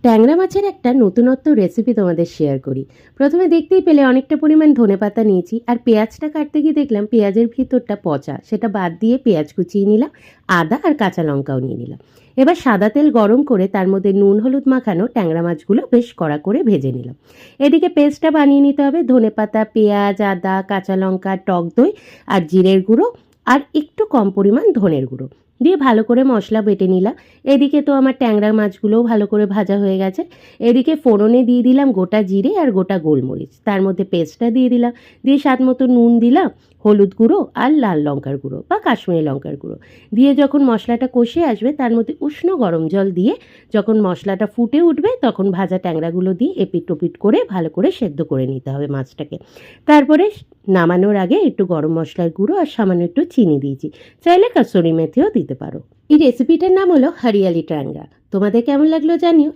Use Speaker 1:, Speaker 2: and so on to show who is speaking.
Speaker 1: ট্যাংরা মাছের একটা নতুনত্ব রেসিপি তোমাদের শেয়ার করি। প্রথমে দেখতেই পেলে অনেকটা পরিমাণ ধনেপাতা নিয়েছি, আর পেঁয়াজটা কাটতে গিয়ে দেখলাম পেঁয়াজের ভিতরটা পচা, সেটা বাদ দিয়ে পেঁয়াজ কুচিয়ে নিলাম, আদা আর কাঁচা লঙ্কাও নিয়ে নিলাম। এবার সাদা তেল গরম করে তার মধ্যে নুন হলুদ মাখানো ট্যাংরা মাছগুলো বেশ কড়া করে ভেজে নিলাম। এদিকে পেস্টটা বানিয়ে নিতে হবে, ধনেপাতা, পেঁয়াজ, আদা, কাঁচা লঙ্কা, টক দই আর জিরের গুঁড়ো আর একটু কম পরিমাণ ধনের গুঁড়ো দিয়ে ভালো করে মশলা বেটে নিলাম। এদিকে তো আমার ট্যাংরা মাছগুলোও ভালো করে ভাজা হয়ে গেছে। এদিকে ফোড়নে দিয়ে দিলাম গোটা জিরে আর গোটা গোলমরিচ, তার মধ্যে পেস্টটা দিয়ে দিলাম, দিয়ে স্বাদ মতো নুন দিলাম, হলুদ গুঁড়ো আর লাল লঙ্কার গুঁড়ো বা কাশ্মীরি লঙ্কার গুঁড়ো দিয়ে যখন মশলাটা কষে আসবে তার মধ্যে উষ্ণ গরম জল দিয়ে যখন মশলাটা ফুটে উঠবে তখন ভাজা ট্যাংরাগুলো দিয়ে এপিট ওপিট করে ভালো করে সেদ্ধ করে নিতে হবে মাছটাকে। তারপরে নামানোর আগে একটু গরম মশলার গুঁড়ো আর সামান্য একটু চিনি দিয়েছি, চাইলে কাসুরি মেথিও দিতে পারো। এই রেসিপিটার নাম হলো হরিয়ালি ট্যাংরা। তোমাদের কেমন লাগলো জানিও।